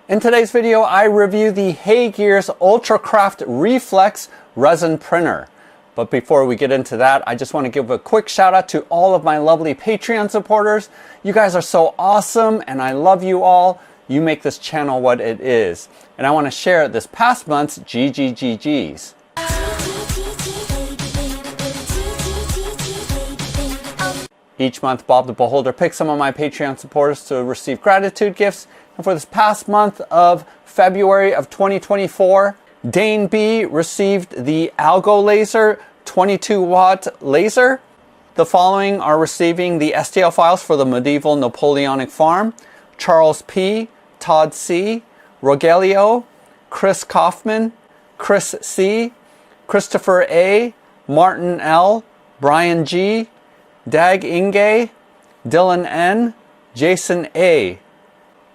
In today's video, I review the HeyGears UltraCraft Reflex resin printer. But before we get into that, I just want to give a quick shout out to all of my lovely Patreon supporters. You guys are so awesome and I love you all. You make this channel what it is. And I want to share this past month's GGGGs. Each month, Bob the Beholder picks some of my Patreon supporters to receive gratitude gifts. And for this past month of February of 2024, Dane B received the Algo Laser 22-watt laser. The following are receiving the STL files for the Medieval Napoleonic Farm: Charles P, Todd C, Rogelio, Chris Kaufman, Chris C, Christopher A, Martin L, Brian G, Dag Inge, Dylan N, Jason A.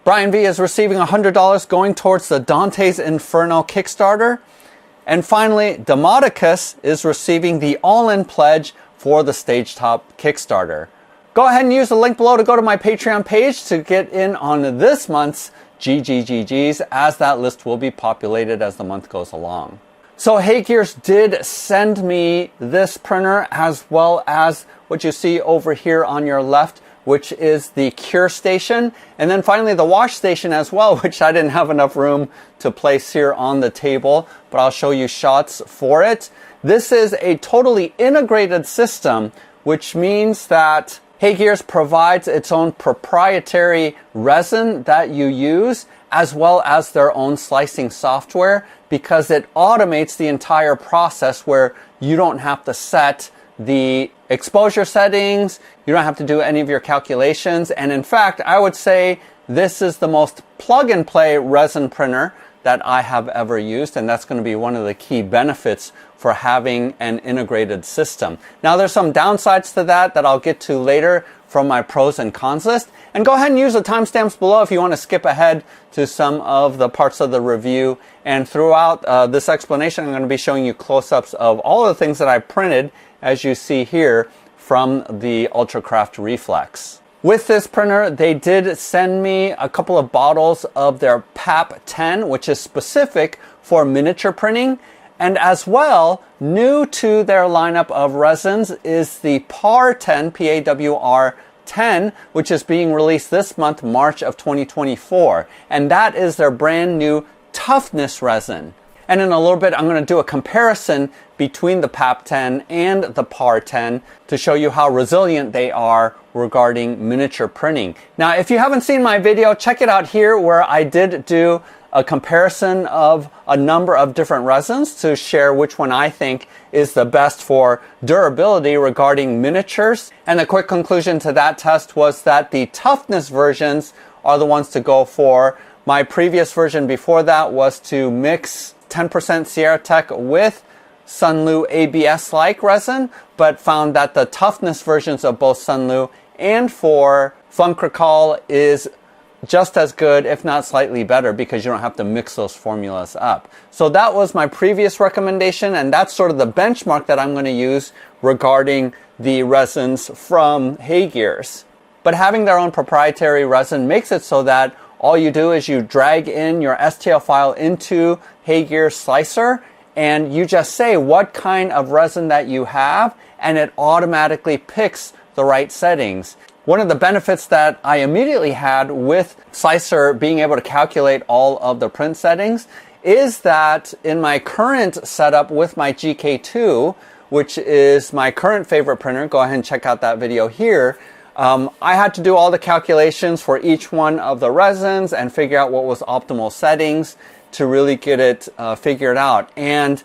Brian V is receiving $100 going towards the Dante's Inferno Kickstarter. And finally, Demoticus is receiving the all-in pledge for the Stagetop Kickstarter. Go ahead and use the link below to go to my Patreon page to get in on this month's GGGGs, as that list will be populated as the month goes along. So HeyGears did send me this printer, as well as what you see over here on your left, which is the cure station, and then finally the wash station as well, which I didn't have enough room to place here on the table, but I'll show you shots for it. This is a totally integrated system, which means that HeyGears provides its own proprietary resin that you use, as well as their own slicing software, because it automates the entire process where you don't have to set the exposure settings, you don't have to do any of your calculations. And in fact, I would say this is the most plug-and-play resin printer that I have ever used, and that's going to be one of the key benefits for having an integrated system. Now, there's some downsides to that I'll get to later from my pros and cons list. And go ahead and use the timestamps below if you want to skip ahead to some of the parts of the review. And throughout this explanation, I'm going to be showing you close-ups of all of the things that I printed, as you see here, from the UltraCraft Reflex. With this printer, they did send me a couple of bottles of their PAP 10, which is specific for miniature printing. And as well, new to their lineup of resins is the PAR 10, P-A-W-R 10, which is being released this month, March of 2024. And that is their brand new toughness resin. And in a little bit, I'm going to do a comparison between the PAP 10 and the PAR 10 to show you how resilient they are regarding miniature printing. Now, if you haven't seen my video, check it out here, where I did do a comparison of a number of different resins to share which one I think is the best for durability regarding miniatures. And the quick conclusion to that test was that the toughness versions are the ones to go for. My previous version before that was to mix 10% Sierra Tech with Sunlu ABS-like resin, but found that the toughness versions of both Sunlu and for Funk Recall is just as good, if not slightly better, because you don't have to mix those formulas up. So that was my previous recommendation, and that's sort of the benchmark that I'm going to use regarding the resins from HeyGears. But having their own proprietary resin makes it so that all you do is you drag in your STL file into HeyGears Slicer, and you just say what kind of resin that you have, and it automatically picks the right settings. One of the benefits that I immediately had with Slicer being able to calculate all of the print settings is that in my current setup with my GK2, which is my current favorite printer, go ahead and check out that video here, I had to do all the calculations for each one of the resins and figure out what was optimal settings to really get it figured out. And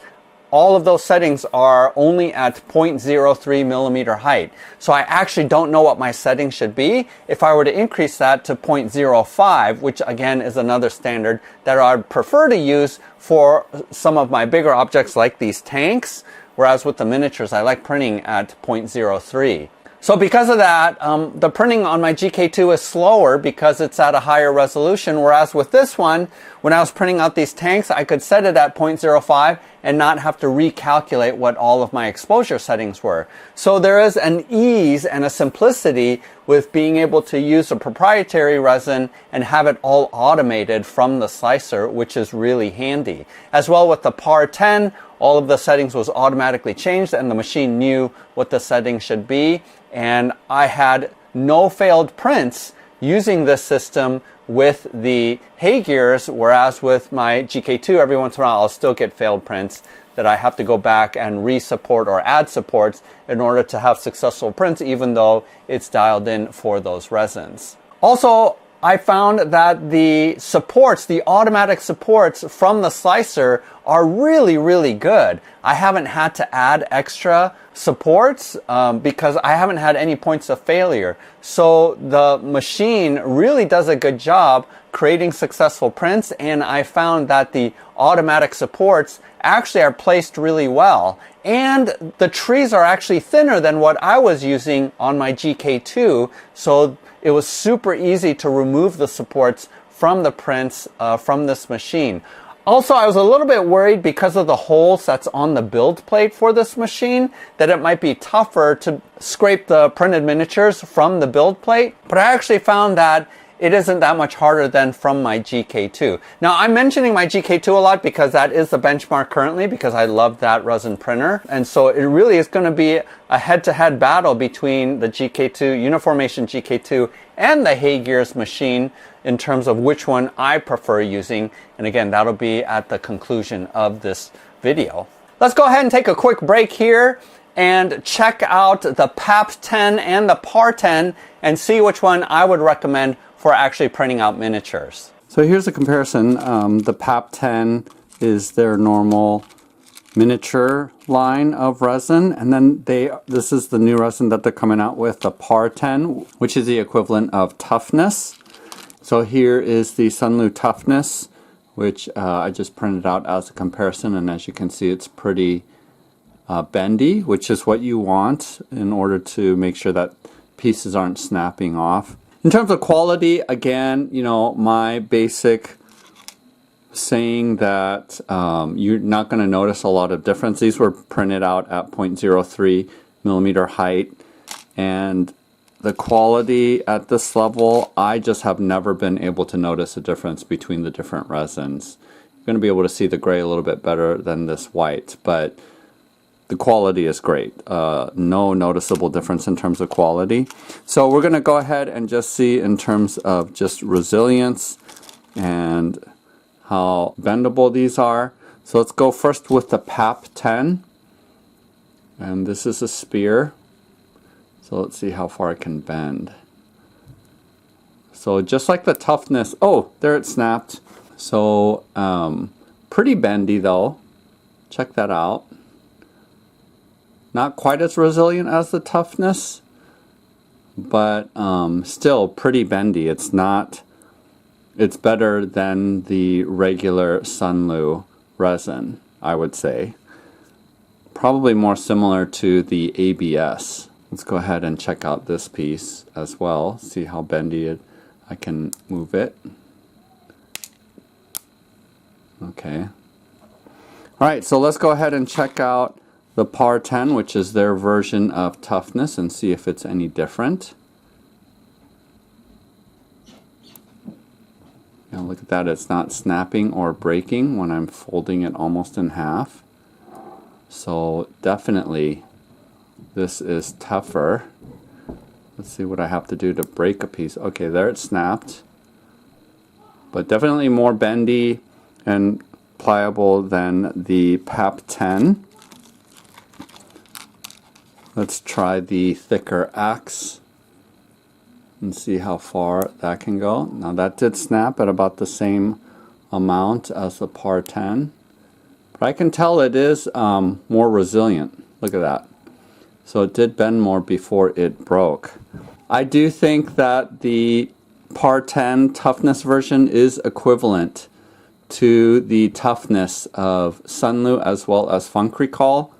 all of those settings are only at 0.03 millimeter height. So I actually don't know what my settings should be. If I were to increase that to 0.05, which again is another standard that I'd prefer to use for some of my bigger objects like these tanks, whereas with the miniatures I like printing at 0.03. So because of that, the printing on my GK2 is slower because it's at a higher resolution, whereas with this one, when I was printing out these tanks, I could set it at 0.05 and not have to recalculate what all of my exposure settings were. So there is an ease and a simplicity with being able to use a proprietary resin and have it all automated from the slicer, which is really handy. As well with the PAR 10, all of the settings was automatically changed and the machine knew what the settings should be. And I had no failed prints using this system with the HeyGears, whereas with my GK2, every once in a while I'll still get failed prints that I have to go back and re-support or add supports in order to have successful prints, even though it's dialed in for those resins. Also, I found that the supports, the automatic supports from the slicer are really, really good. I haven't had to add extra supports because I haven't had any points of failure. So the machine really does a good job creating successful prints, and I found that the automatic supports actually are placed really well. And the trees are actually thinner than what I was using on my GK2, so it was super easy to remove the supports from the prints from this machine. Also, I was a little bit worried because of the holes that's on the build plate for this machine that it might be tougher to scrape the printed miniatures from the build plate, but I actually found that it isn't that much harder than from my GK2. Now, I'm mentioning my GK2 a lot because that is the benchmark currently, because I love that resin printer. And so it really is going to be a head-to-head battle between the GK2, Uniformation GK2, and the HeyGears machine in terms of which one I prefer using. And again, that'll be at the conclusion of this video. Let's go ahead and take a quick break here and check out the PAP 10 and the PAR 10 and see which one I would recommend for actually printing out miniatures. So here's a comparison. The PAP 10 is their normal miniature line of resin, and then this is the new resin that they're coming out with, the PAR 10, which is the equivalent of toughness. So here is the Sunlu toughness, which I just printed out as a comparison, and as you can see, it's pretty bendy, which is what you want in order to make sure that pieces aren't snapping off. In terms of quality, again, you know, my basic saying that you're not going to notice a lot of difference. These were printed out at 0.03 millimeter height, and the quality at this level, I just have never been able to notice a difference between the different resins. You're going to be able to see the gray a little bit better than this white, but the quality is great. No noticeable difference in terms of quality. So we're going to go ahead and just see in terms of just resilience and how bendable these are. So let's go first with the PAP 10. And this is a spear. So let's see how far it can bend. So just like the toughness, oh, there it snapped. So pretty bendy though. Check that out. Not quite as resilient as the toughness, but still pretty bendy. It's better than the regular Sunlu resin, I would say. Probably more similar to the ABS. Let's go ahead and check out this piece as well. See how bendy I can move it. Okay. All right, so let's go ahead and check out the PAR 10, which is their version of toughness, and see if it's any different. Now look at that, it's not snapping or breaking when I'm folding it almost in half. So definitely this is tougher. Let's see what I have to do to break a piece. Okay, there it snapped. But definitely more bendy and pliable than the PAP 10. Let's try the thicker axe and see how far that can go. Now that did snap at about the same amount as the PAR 10. But I can tell it is more resilient. Look at that. So it did bend more before it broke. I do think that the PAR 10 toughness version is equivalent to the toughness of Sunlu as well as Funk Recall.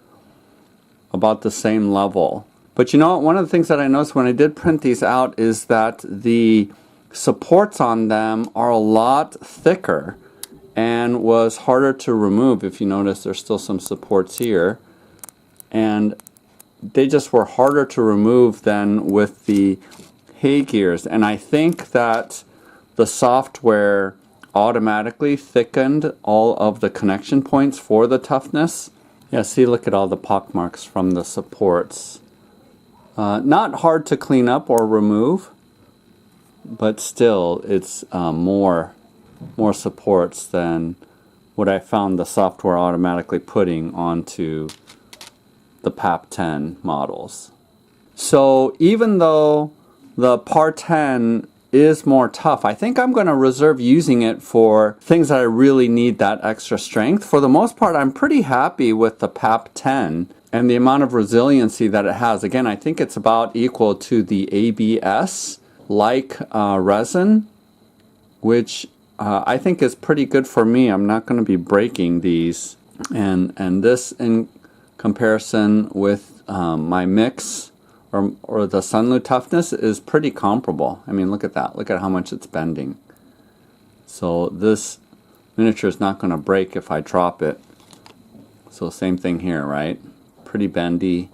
About the same level. But you know what, one of the things that I noticed when I did print these out is that the supports on them are a lot thicker, and was harder to remove. If you notice, there's still some supports here, and they just were harder to remove than with the HeyGears. And I think that the software automatically thickened all of the connection points for the toughness. Yeah, see, look at all the pock marks from the supports. Not hard to clean up or remove, but still it's more supports than what I found the software automatically putting onto the PAP 10 models. So even though the PAR 10 is more tough, I think I'm going to reserve using it for things that I really need that extra strength. For the most part, I'm pretty happy with the PAP 10 and the amount of resiliency that it has. Again, I think it's about equal to the ABS like resin, which I think is pretty good for me. I'm not going to be breaking these, and this in comparison with my mix or the Sunlu toughness is pretty comparable. I mean, look at that. Look at how much it's bending. So this miniature is not going to break if I drop it. So same thing here, right? Pretty bendy.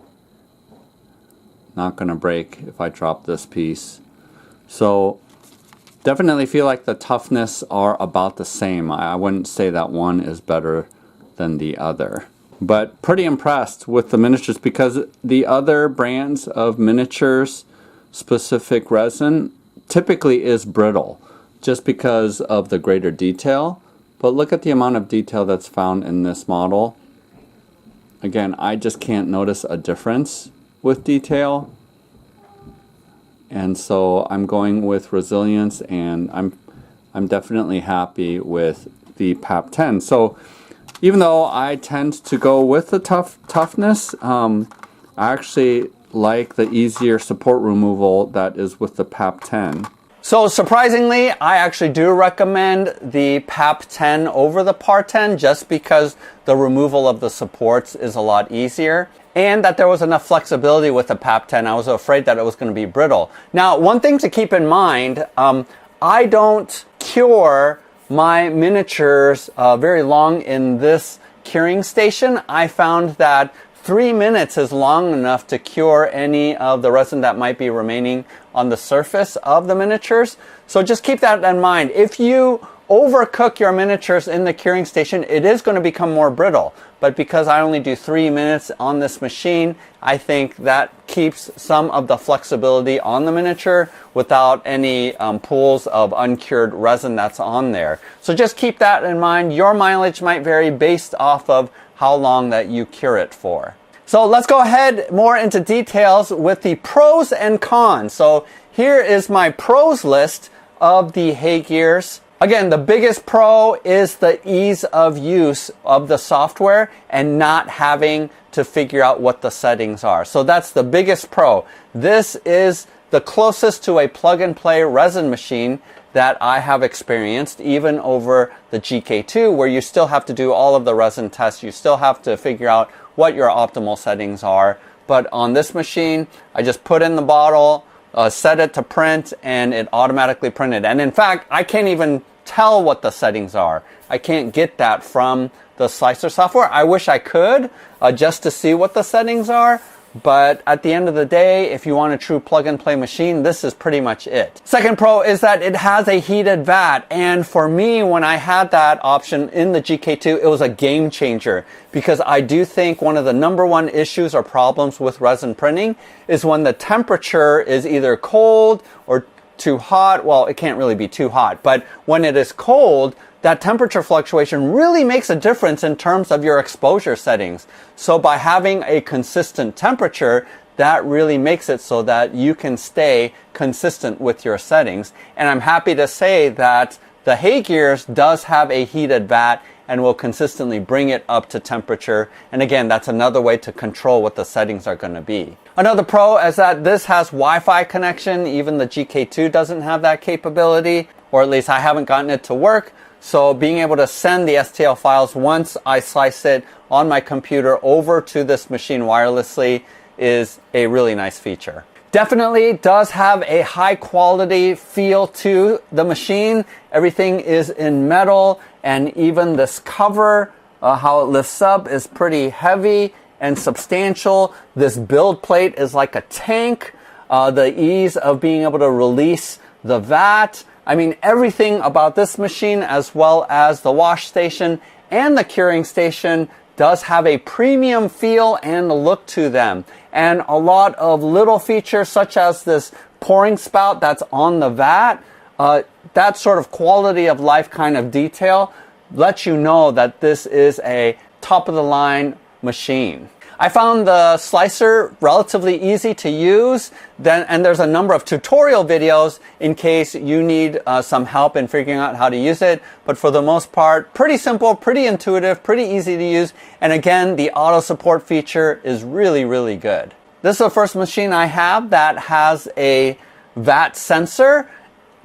Not going to break if I drop this piece. So definitely feel like the toughness are about the same. I wouldn't say that one is better than the other. But pretty impressed with the miniatures, because the other brands of miniatures specific resin typically is brittle just because of the greater detail. But look at the amount of detail that's found in this model. Again, I just can't notice a difference with detail. And so I'm going with resilience, and I'm definitely happy with the PAP 10. So even though I tend to go with the toughness, I actually like the easier support removal that is with the PAP 10. So surprisingly, I actually do recommend the PAP 10 over the PAR 10 just because the removal of the supports is a lot easier, and that there was enough flexibility with the PAP 10. I was afraid that it was going to be brittle. Now, one thing to keep in mind, I don't cure my miniatures very long in this curing station. I found that 3 minutes is long enough to cure any of the resin that might be remaining on the surface of the miniatures. So just keep that in mind. If you overcook your miniatures in the curing station, it is going to become more brittle. But because I only do 3 minutes on this machine, I think that keeps some of the flexibility on the miniature without any pools of uncured resin that's on there. So just keep that in mind. Your mileage might vary based off of how long that you cure it for. So let's go ahead more into details with the pros and cons. So here is my pros list of the HeyGears. Again, the biggest pro is the ease of use of the software and not having to figure out what the settings are. So that's the biggest pro. This is the closest to a plug-and-play resin machine that I have experienced, even over the GK2, where you still have to do all of the resin tests. You still have to figure out what your optimal settings are. But on this machine, I just put in the bottle, set it to print, and it automatically printed. And in fact, I can't even tell what the settings are. I can't get that from the slicer software. I wish I could, just to see what the settings are. But at the end of the day, if you want a true plug-and-play machine, this is pretty much it. Second pro is that it has a heated vat. And for me, when I had that option in the GK2, it was a game changer, because I do think one of the #1 issues or problems with resin printing is when the temperature is either cold or too hot. Well, it can't really be too hot, but when it is cold, that temperature fluctuation really makes a difference in terms of your exposure settings. So by having a consistent temperature, that really makes it so that you can stay consistent with your settings. And I'm happy to say that the HeyGears does have a heated vat and will consistently bring it up to temperature. And again, that's another way to control what the settings are going to be. Another pro is that this has Wi-Fi connection. Even the GK2 doesn't have that capability, or at least I haven't gotten it to work. So being able to send the STL files once I slice it on my computer over to this machine wirelessly is a really nice feature. Definitely does have a high quality feel to the machine. Everything is in metal, and even this cover, how it lifts up, is pretty heavy and substantial. This build plate is like a tank. The ease of being able to release the vat. I mean, everything about this machine, as well as the wash station and the curing station, does have a premium feel and look to them. And a lot of little features, such as this pouring spout that's on the vat, that sort of quality of life kind of detail lets you know that this is a top of the line machine. I found the slicer relatively easy to use, and there's a number of tutorial videos in case you need some help in figuring out how to use it. But for the most part, pretty simple, pretty intuitive, pretty easy to use. And again, the auto support feature is really, really good. This is the first machine I have that has a vat sensor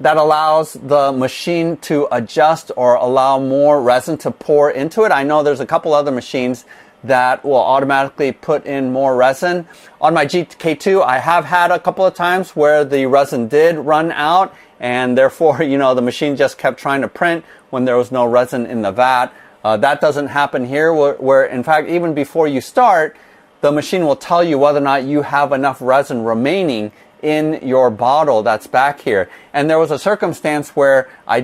that allows the machine to adjust or allow more resin to pour into it. I know there's a couple other machines that will automatically put in more resin. On my GK2, I have had a couple of times where the resin did run out, and therefore, the machine just kept trying to print when there was no resin in the vat. That doesn't happen here, where in fact, even before you start, the machine will tell you whether or not you have enough resin remaining in your bottle that's back here. And there was a circumstance where I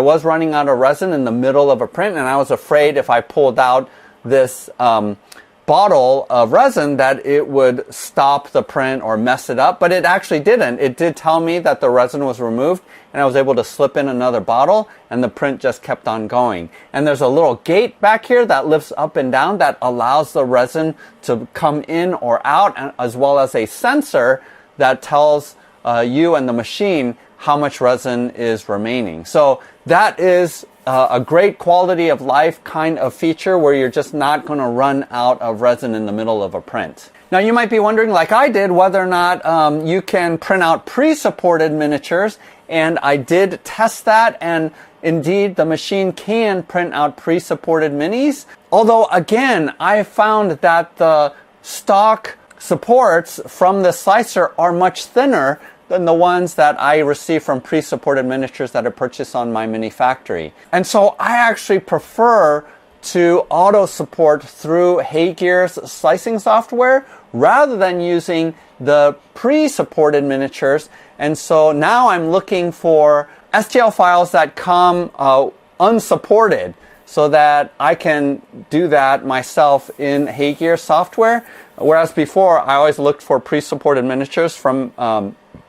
was running out of resin in the middle of a print, and I was afraid if I pulled out this bottle of resin that it would stop the print or mess it up, but it actually didn't. It did tell me that the resin was removed, and I was able to slip in another bottle, and the print just kept on going. And there's a little gate back here that lifts up and down that allows the resin to come in or out, as well as a sensor that tells you and the machine how much resin is remaining. So that is a great quality of life kind of feature where you're just not going to run out of resin in the middle of a print. Now you might be wondering, like I did, whether or not you can print out pre-supported miniatures, and I did test that, and indeed the machine can print out pre-supported minis. Although again, I found that the stock supports from the slicer are much thinner than the ones that I receive from pre-supported miniatures that I purchase on my mini factory. And so I actually prefer to auto support through HeyGears slicing software rather than using the pre-supported miniatures. And so now I'm looking for STL files that come unsupported so that I can do that myself in HeyGears software. Whereas before I always looked for pre-supported miniatures from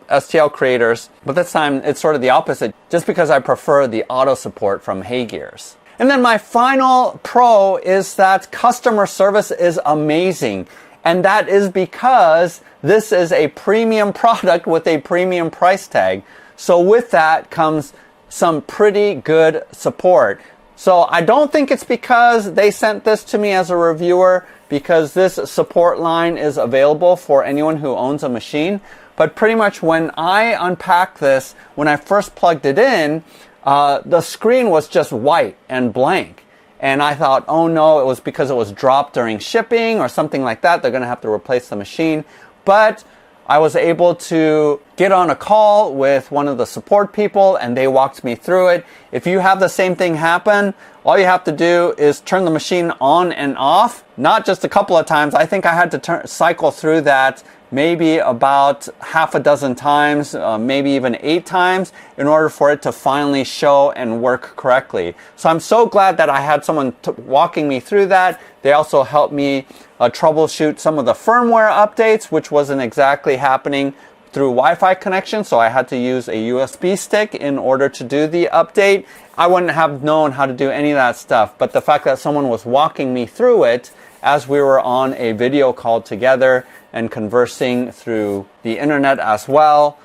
STL creators, but this time it's sort of the opposite, just because I prefer the auto support from HeyGears. And then my final pro is that customer service is amazing. And that is because this is a premium product with a premium price tag. So with that comes some pretty good support. So I don't think it's because they sent this to me as a reviewer, because this support line is available for anyone who owns a machine. But pretty much when I unpacked this, when I first plugged it in, the screen was just white and blank. And I thought, oh no, it was because it was dropped during shipping or something like that. They're going to have to replace the machine. But I was able to get on a call with one of the support people, and they walked me through it. If you have the same thing happen, all you have to do is turn the machine on and off, not just a couple of times. I think I had to cycle through that maybe about half a dozen times, maybe even 8 times, in order for it to finally show and work correctly. So I'm so glad that I had someone walking me through that. They also helped me troubleshoot some of the firmware updates, which wasn't exactly happening through Wi-Fi connection, so I had to use a USB stick in order to do the update. I wouldn't have known how to do any of that stuff, but the fact that someone was walking me through it as we were on a video call together and conversing through the internet as well,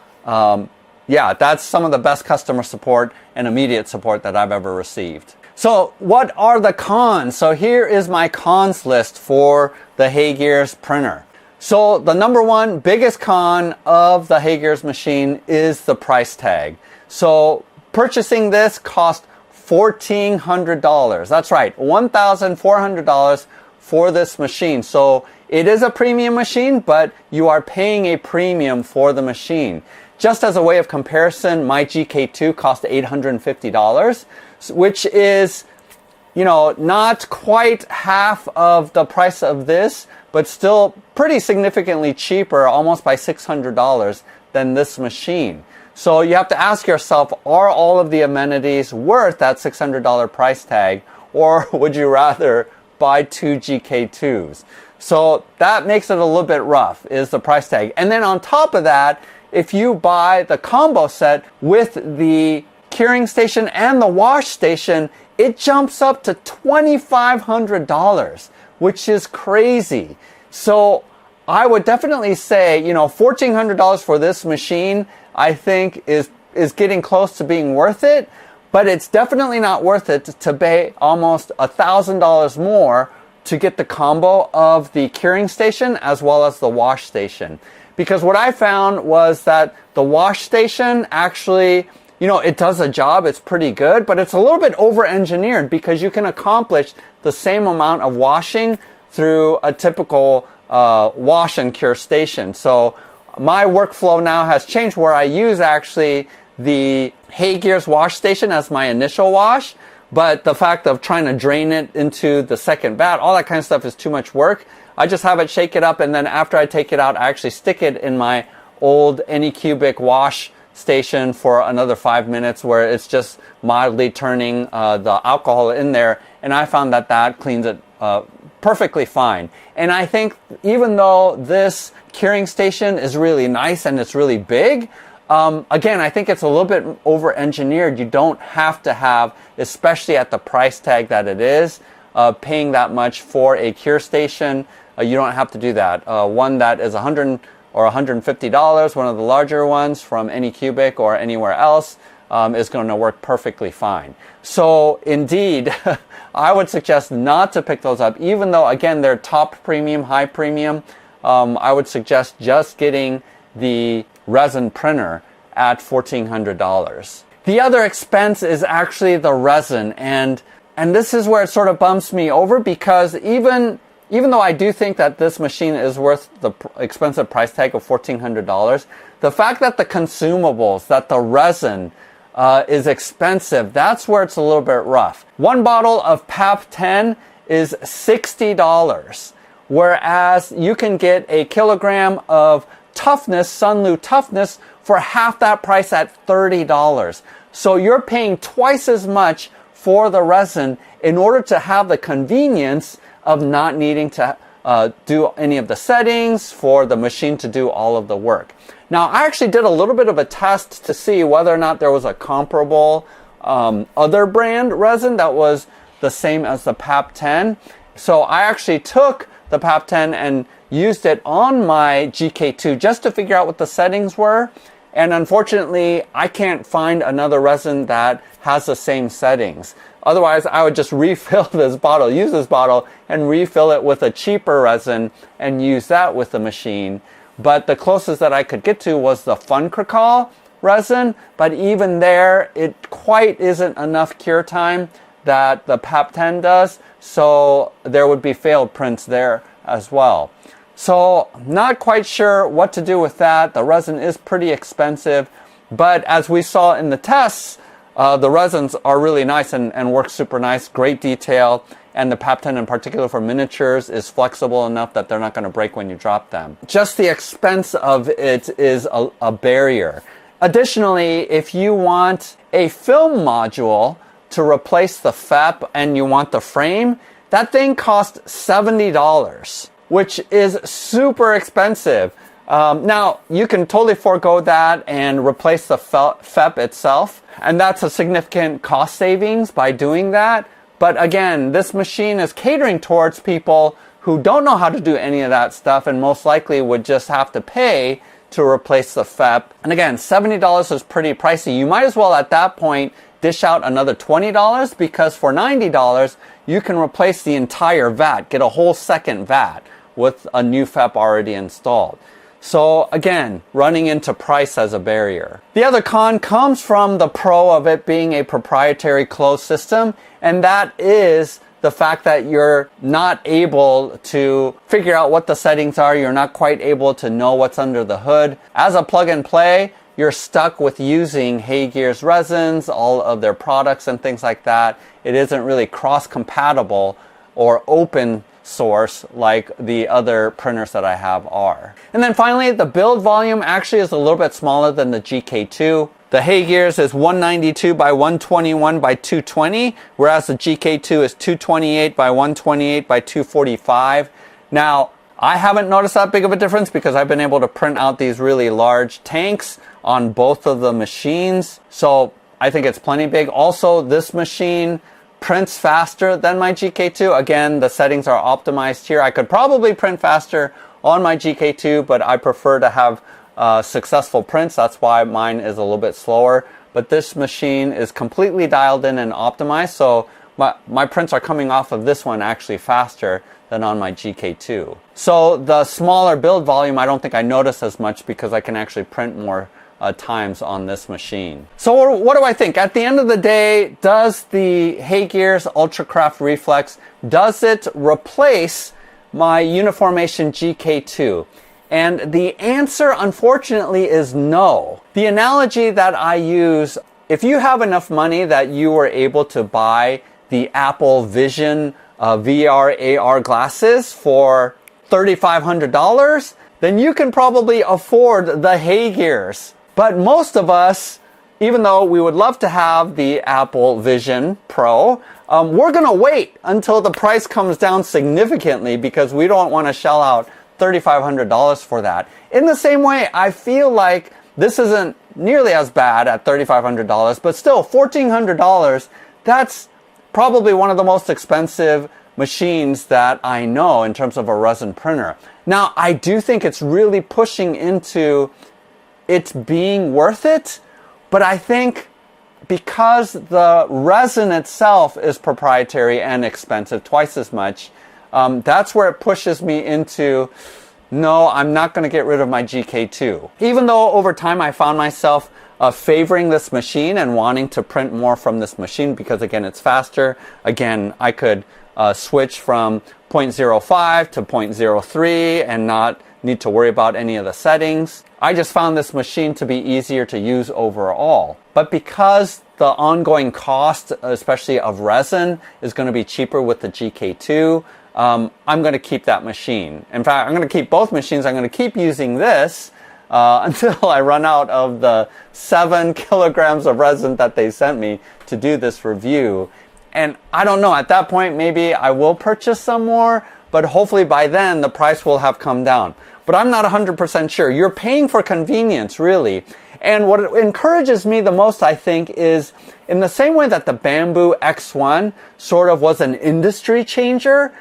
yeah, that's some of the best customer support and immediate support that I've ever received. So what are the cons? So here is my cons list for the HeyGears printer. So the number one biggest con of the HeyGears machine is the price tag. So purchasing this cost $1,400. That's right, $1,400 for this machine. So It is a premium machine, but you are paying a premium for the machine. Just as a way of comparison, my GK2 cost $850, which is, you know, not quite half of the price of this, but still pretty significantly cheaper, almost by $600 than this machine. So you have to ask yourself, are all of the amenities worth that $600 price tag, or would you rather buy 2 GK2s? So that makes it a little bit rough, is the price tag. And then on top of that, if you buy the combo set with the curing station and the wash station, it jumps up to $2,500, which is crazy. So I would definitely say, you know, $1,400 for this machine, I think is getting close to being worth it, but it's definitely not worth it to pay almost $1,000 more to get the combo of the curing station as well as the wash station. Because what I found was that the wash station actually, you know, it does a job, it's pretty good, but it's a little bit over-engineered because you can accomplish the same amount of washing through a typical wash and cure station. So my workflow now has changed where I use actually the HeyGears wash station as my initial wash, but the fact of trying to drain it into the second vat, all that kind of stuff is too much work. I just have it shake it up, and then after I take it out, I actually stick it in my old Anycubic wash station for another 5 minutes where it's just mildly turning the alcohol in there, and I found that that cleans it perfectly fine. And I think even though this curing station is really nice and it's really big, again, I think it's a little bit over-engineered. You don't have to have, especially at the price tag that it is, paying that much for a cure station. You don't have to do that. One that is $100 or $150, one of the larger ones from Anycubic or anywhere else, is going to work perfectly fine. So indeed, I would suggest not to pick those up, even though, again, they're top premium, high premium. I would suggest just getting the resin printer at $1,400. The other expense is actually the resin, and this is where it sort of bumps me over, because even though I do think that this machine is worth the expensive price tag of $1,400, the fact that the consumables, that the resin is expensive, that's where it's a little bit rough. One bottle of PAP 10 is $60, whereas you can get a kilogram of toughness, Sunlu toughness, for half that price at $30. So you're paying twice as much for the resin in order to have the convenience of not needing to do any of the settings, for the machine to do all of the work. Now, I actually did a little bit of a test to see whether or not there was a comparable other brand resin that was the same as the PAP 10. So I actually took the PAP 10 and used it on my GK2 just to figure out what the settings were. And unfortunately, I can't find another resin that has the same settings. Otherwise, I would just refill this bottle, use this bottle, and refill it with a cheaper resin and use that with the machine. But the closest that I could get to was the Funcracol resin, but even there, it quite isn't enough cure time that the PAP 10 does, so there would be failed prints there as well. So not quite sure what to do with that. The resin is pretty expensive, but as we saw in the tests, the resins are really nice and work super nice, great detail, and the PAP 10 in particular for miniatures is flexible enough that they're not going to break when you drop them. Just the expense of it is a barrier. Additionally, if you want a film module to replace the FEP and you want the frame, that thing costs $70. Which is super expensive. Now, you can totally forego that and replace the FEP itself, and that's a significant cost savings by doing that. But again, this machine is catering towards people who don't know how to do any of that stuff and most likely would just have to pay to replace the FEP. And again, $70 is pretty pricey. You might as well at that point dish out another $20, because for $90, you can replace the entire vat, get a whole second vat with a new FEP already installed. So again, running into price as a barrier. The other con comes from the pro of it being a proprietary closed system, and that is the fact that you're not able to figure out what the settings are, you're not quite able to know what's under the hood. As a plug and play, you're stuck with using HeyGears resins, all of their products and things like that. It isn't really cross-compatible or open source like the other printers that I have are. And then finally, the build volume actually is a little bit smaller than the GK2. The HeyGears is 192 by 121 by 220, whereas the GK2 is 228 by 128 by 245. Now, I haven't noticed that big of a difference because I've been able to print out these really large tanks on both of the machines. So I think it's plenty big. Also, this machine prints faster than my GK2. Again, the settings are optimized here. I could probably print faster on my GK2, but I prefer to have successful prints. That's why mine is a little bit slower. But this machine is completely dialed in and optimized, so my prints are coming off of this one actually faster than on my GK2. So the smaller build volume, I don't think I notice as much because I can actually print more times on this machine. So what do I think? At the end of the day, does the HeyGears UltraCraft Reflex, does it replace my Uniformation GK2? And the answer, unfortunately, is no. The analogy that I use, if you have enough money that you were able to buy the Apple Vision VR AR glasses for $3,500, then you can probably afford the HeyGears. But most of us, even though we would love to have the Apple Vision Pro, we're going to wait until the price comes down significantly because we don't want to shell out $3,500 for that. In the same way, I feel like this isn't nearly as bad at $3,500, but still $1,400, that's probably one of the most expensive machines that I know in terms of a resin printer. Now, I do think it's really pushing into it being worth it, but I think because the resin itself is proprietary and expensive, twice as much, that's where it pushes me into, no, I'm not going to get rid of my GK2. Even though over time I found myself favoring this machine and wanting to print more from this machine because, again, it's faster. Again, I could switch from 0.05 to 0.03 and not need to worry about any of the settings. I just found this machine to be easier to use overall. But because the ongoing cost, especially of resin, is going to be cheaper with the GK2, I'm going to keep that machine. In fact, I'm going to keep both machines. I'm going to keep using this until I run out of the 7 kilograms of resin that they sent me to do this review. And I don't know, at that point, maybe I will purchase some more, but hopefully by then the price will have come down. But I'm not 100% sure. You're paying for convenience, really. And what encourages me the most, I think, is in the same way that the Bamboo X1 sort of was an industry changer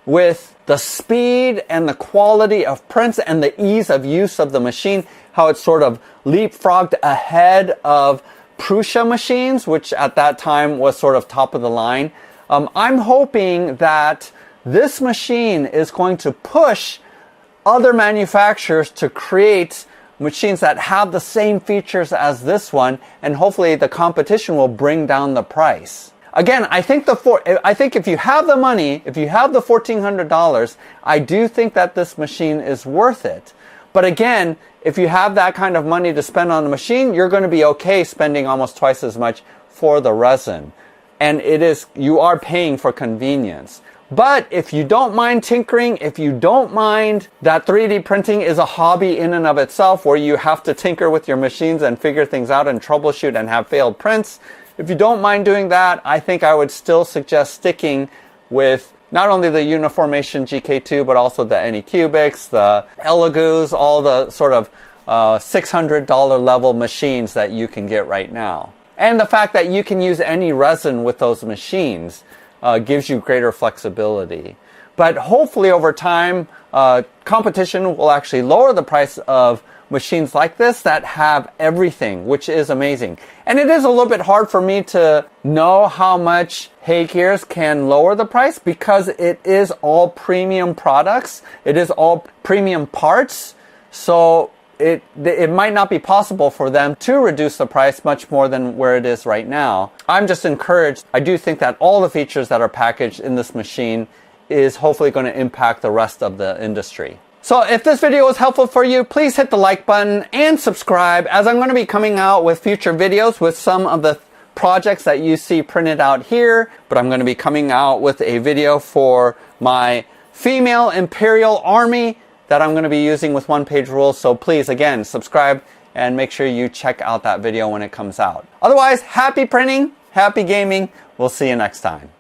with the speed and the quality of prints and the ease of use of the machine, how it sort of leapfrogged ahead of Prusa machines, which at that time was sort of top of the line. I'm hoping that this machine is going to push other manufacturers to create machines that have the same features as this one, and hopefully the competition will bring down the price. Again, I think if you have the money, if you have the $1,400, I do think that this machine is worth it. But again, if you have that kind of money to spend on the machine, you're going to be okay spending almost twice as much for the resin. And you are paying for convenience. But if you don't mind tinkering, if you don't mind that 3D printing is a hobby in and of itself where you have to tinker with your machines and figure things out and troubleshoot and have failed prints, if you don't mind doing that, I think I would still suggest sticking with not only the Uniformation GK2, but also the Anycubics, the Elegoo's, all the sort of $600 level machines that you can get right now. And the fact that you can use any resin with those machines gives you greater flexibility. But hopefully over time, competition will actually lower the price of machines like this that have everything, which is amazing. And it is a little bit hard for me to know how much HeyGears can lower the price because it is all premium products. It is all premium parts. So it might not be possible for them to reduce the price much more than where it is right now. I'm just encouraged. I do think that all the features that are packaged in this machine is hopefully going to impact the rest of the industry. So if this video was helpful for you, please hit the like button and subscribe, as I'm going to be coming out with future videos with some of the projects that you see printed out here. But I'm going to be coming out with a video for my female Imperial Army that I'm going to be using with one-page rules. So please, again, subscribe and make sure you check out that video when it comes out. Otherwise, happy printing, happy gaming. We'll see you next time.